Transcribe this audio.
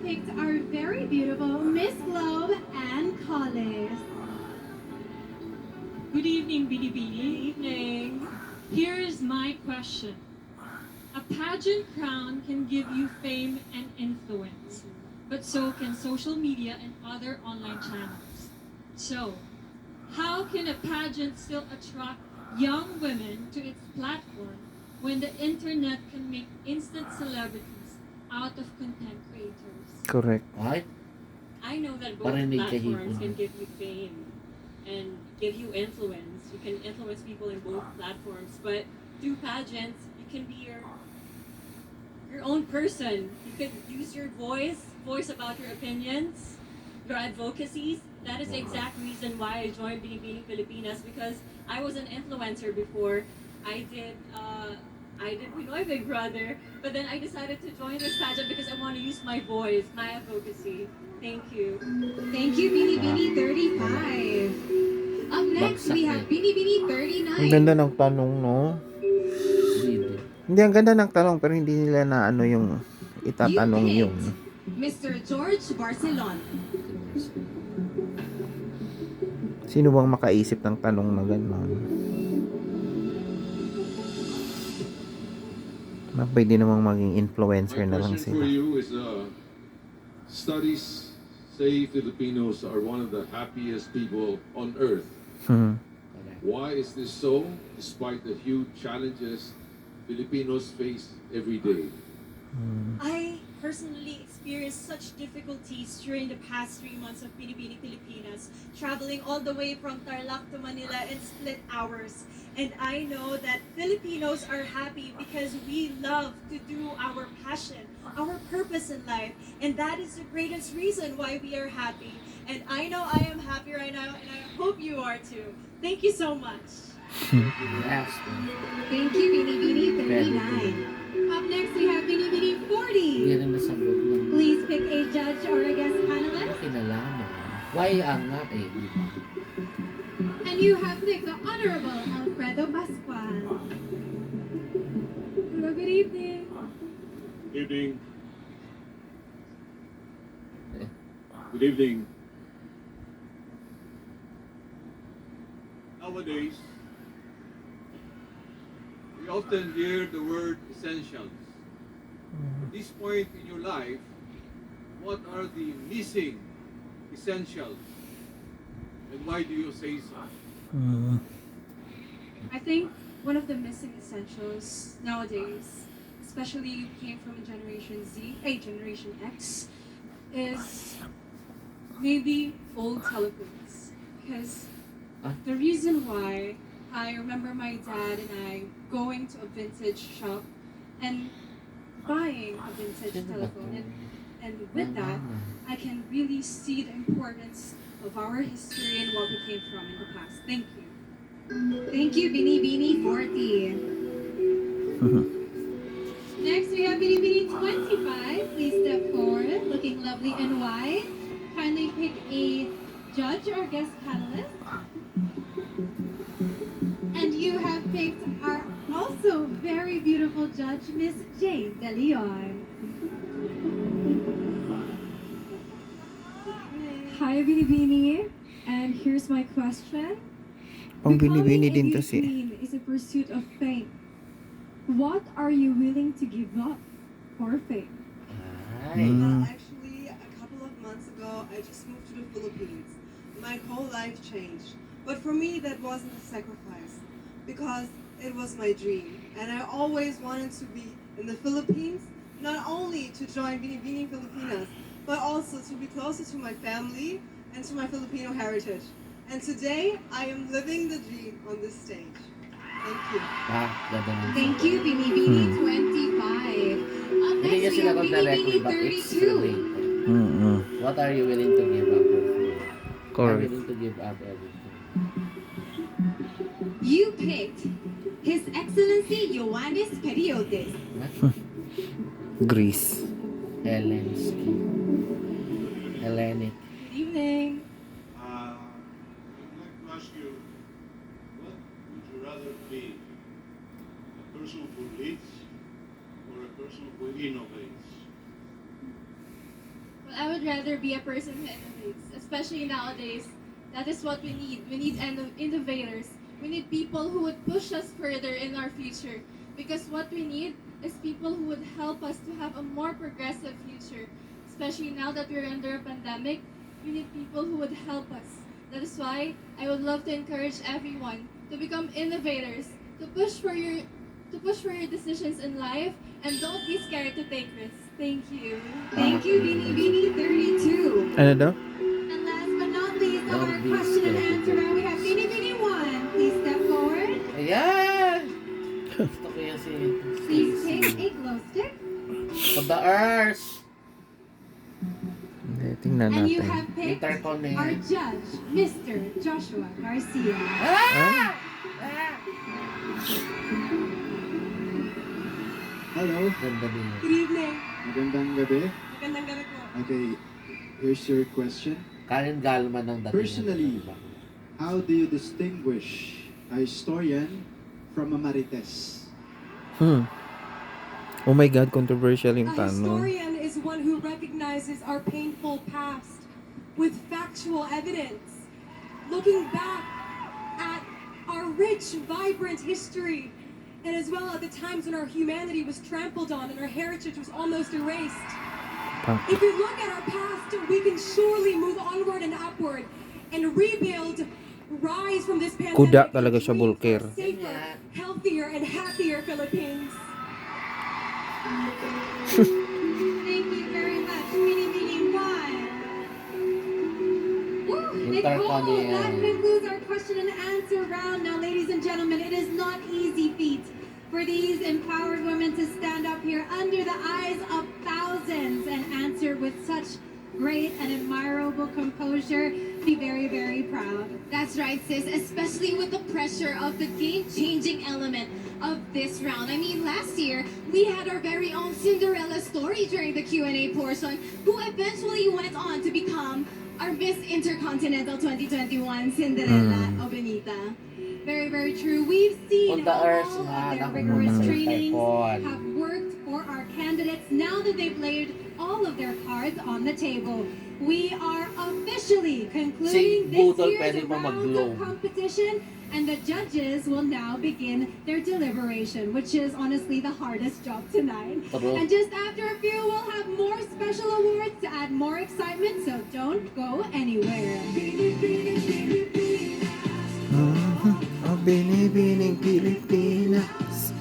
picked our very beautiful Miss Globe and Collis. Good evening, Binibini. Good evening. Here's my question. A pageant crown can give you fame and influence, but so can social media and other online channels. So, how can a pageant still attract young women to its platform when the internet can make instant celebrities out of content creators? Correct. Right? I know that both Parinig platforms kahipon. can give you fame and give you influence. You can influence people in both platforms, but through pageants, you can be your own person. You can use your voice about your opinions, your advocacies. That is the exact reason why I joined Binibining Pilipinas, because I was an influencer before. I did Pinoy Big Brother, but then I decided to join this pageant because I want to use my voice, my advocacy. Thank you. Thank you, Binibini 35. Up next, we have Binibini Ang 39. ganda ng tanong, no? Hindi, ang ganda ng tanong, pero hindi nila na ano yung itatanong You yung... picked Mr. George Barcelona. Sino bang makaisip ng tanong na gano'n? Na pwede namang maging influencer na lang My question sila. for you is, studies say Filipinos are one of the happiest people on earth. Hmm. Why is this so, despite the huge challenges Filipinos face every day? I personally experienced such difficulties during the past 3 months of Binibining Pilipinas, traveling all the way from Tarlac to Manila in split hours. And I know that Filipinos are happy because we love to do our passion, our purpose in life. And that is the greatest reason why we are happy. And I know I am happy right now, and I hope you are too. Thank you so much. Yes. Thank you, Binibini 39. Up next, we have Binibini Hindi 40. rin nasagot ng Please pick a judge or a guest panelist. kinalaman. Why ang nga eh, di ba? And you have picked the Honorable Alfredo Pascual. Hello, good evening. Evening. Good evening. Nowadays, we often hear the word essentials. At this point in your life, what are the missing essentials? And why do you say so? I think one of the missing essentials nowadays, especially you came from Generation Z, Generation X, is maybe old telephones. Because the reason why I remember my dad and I going to a vintage shop and buying a vintage telephone, and with that, I can really see the importance of our history and what we came from in the past. Thank you. Thank you, Binibini 40. Next, we have Binibini 25. Please step forward, looking lovely and white. Kindly pick a judge or guest panelist. And you have picked our also very beautiful judge, Miss Jane De Leon. Hi, Binibini, and here's my question. Pang binibini Becoming a din to beauty si... queen is a pursuit of fame. What are you willing to give up for fame? Ay. Actually, a couple of months ago, I just moved to the Philippines. My whole life changed. But for me, that wasn't a sacrifice because it was my dream. And I always wanted to be in the Philippines, not only to join Binibining Pilipinas, but also to be closer to my family and to my Filipino heritage. And today, I am living the dream on this stage. Thank you. Ganda ng Thank you, Binibini 25. Up Hindi niya next, we sila have directly, Binibini but it's 32. related. What are you willing to give up for fame? I'm Correct. willing to give up everything. You picked His Excellency Ioannis Periodes. Greece. Hellenic. Good evening. I'd like to ask you, what would you rather be? A person who leads or a person who innovates? Well, I would rather be a person who innovates, especially nowadays. That is what we need. We need innovators. We need people who would push us further in our future. Because what we need is people who would help us to have a more progressive future. Especially now that we're under a pandemic, we need people who would help us. That is why I would love to encourage everyone to become innovators, to push for your decisions in life, and don't be scared to take risks. Thank you. Thank you, Beanie Beanie 32. Ano daw? And last but not least, on Don't our be question and scared to answer take round, we have Beanie Beanie 1. Please step forward. Ayan! Gusto ko yan si Please Stacy. take a glow stick. For the earth! Hindi, tingnan And you natin. have picked Interconnect. our judge, Mr. Joshua Garcia. Ah! Hello, Ganda din. Good evening. magandang gabi. Magandang gabi po. Okay, here's your question. Karen Galman ang dating. Personally, how do you distinguish a historian from a marites? Oh my God, controversial yung A tanong. historian is one who recognizes our painful past with factual evidence, looking back at our rich, vibrant history, and as well at the times when our humanity was trampled on and our heritage was almost erased. If we look at our past, we can surely move onward and upward and rebuild, rise from this pandemic. Kuda talaga siya, and dream Volker. for a safer, healthier, and happier Philippines. Thank you very much, Beanie Beanie 1. Woo, Nicole, that concludes our question and answer round. Now, ladies and gentlemen, it is not easy feat for these empowered women to stand up here under the eyes of thousands and answer with such great and admirable composure. Be very, very proud. That's right, sis, especially with the pressure of the game-changing element of this round. I mean, last year, we had our very own Cinderella story during the Q&A portion, who eventually went on to become our Miss Intercontinental 2021, Cinderella Obenita. Very, very true. We've seen On the how earth all nga, of their naku, rigorous mga trainings typhoon. have worked for our candidates. Now that they've laid all of their cards on the table, we are officially concluding Si this Budol year's pwede pa round mag-glow. of competition, and the judges will now begin their deliberation, which is honestly the hardest job tonight. True. And just after a few, we'll have more special awards to add more excitement, so don't go anywhere. Oh, binibining Pilipinas.